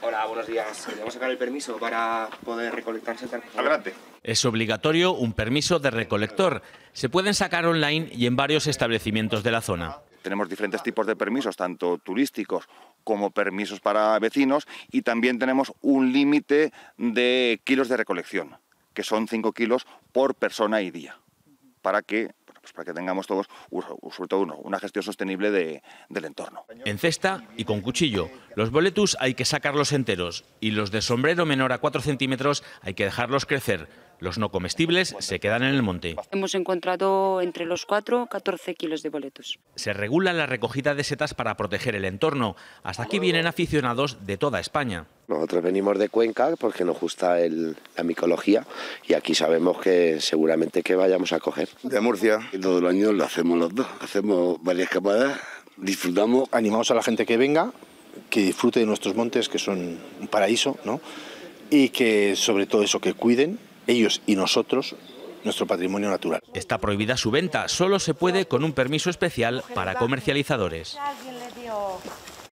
Hola, buenos días. Queremos sacar el permiso para poder recolectar setas. Adelante. Es obligatorio un permiso de recolector. Se pueden sacar online y en varios establecimientos de la zona. Tenemos diferentes tipos de permisos, tanto turísticos como permisos para vecinos, y también tenemos un límite de kilos de recolección, que son 5 kilos por persona y día, para que tengamos todos, sobre todo una gestión sostenible del entorno. En cesta y con cuchillo. Los boletus hay que sacarlos enteros y los de sombrero menor a 4 centímetros hay que dejarlos crecer. Los no comestibles se quedan en el monte. Hemos encontrado entre los 4 14 kilos de boletus. Se regula la recogida de setas para proteger el entorno. Hasta aquí vienen aficionados de toda España. Nosotros venimos de Cuenca porque nos gusta la micología y aquí sabemos que seguramente que vayamos a coger. De Murcia. Y todo el año lo hacemos los dos. Hacemos varias escapadas, disfrutamos. Animamos a la gente que venga, que disfrute de nuestros montes, que son un paraíso, ¿no? Y que sobre todo eso, que cuiden ellos y nosotros nuestro patrimonio natural. Está prohibida su venta, solo se puede con un permiso especial para comercializadores. Alguien le dio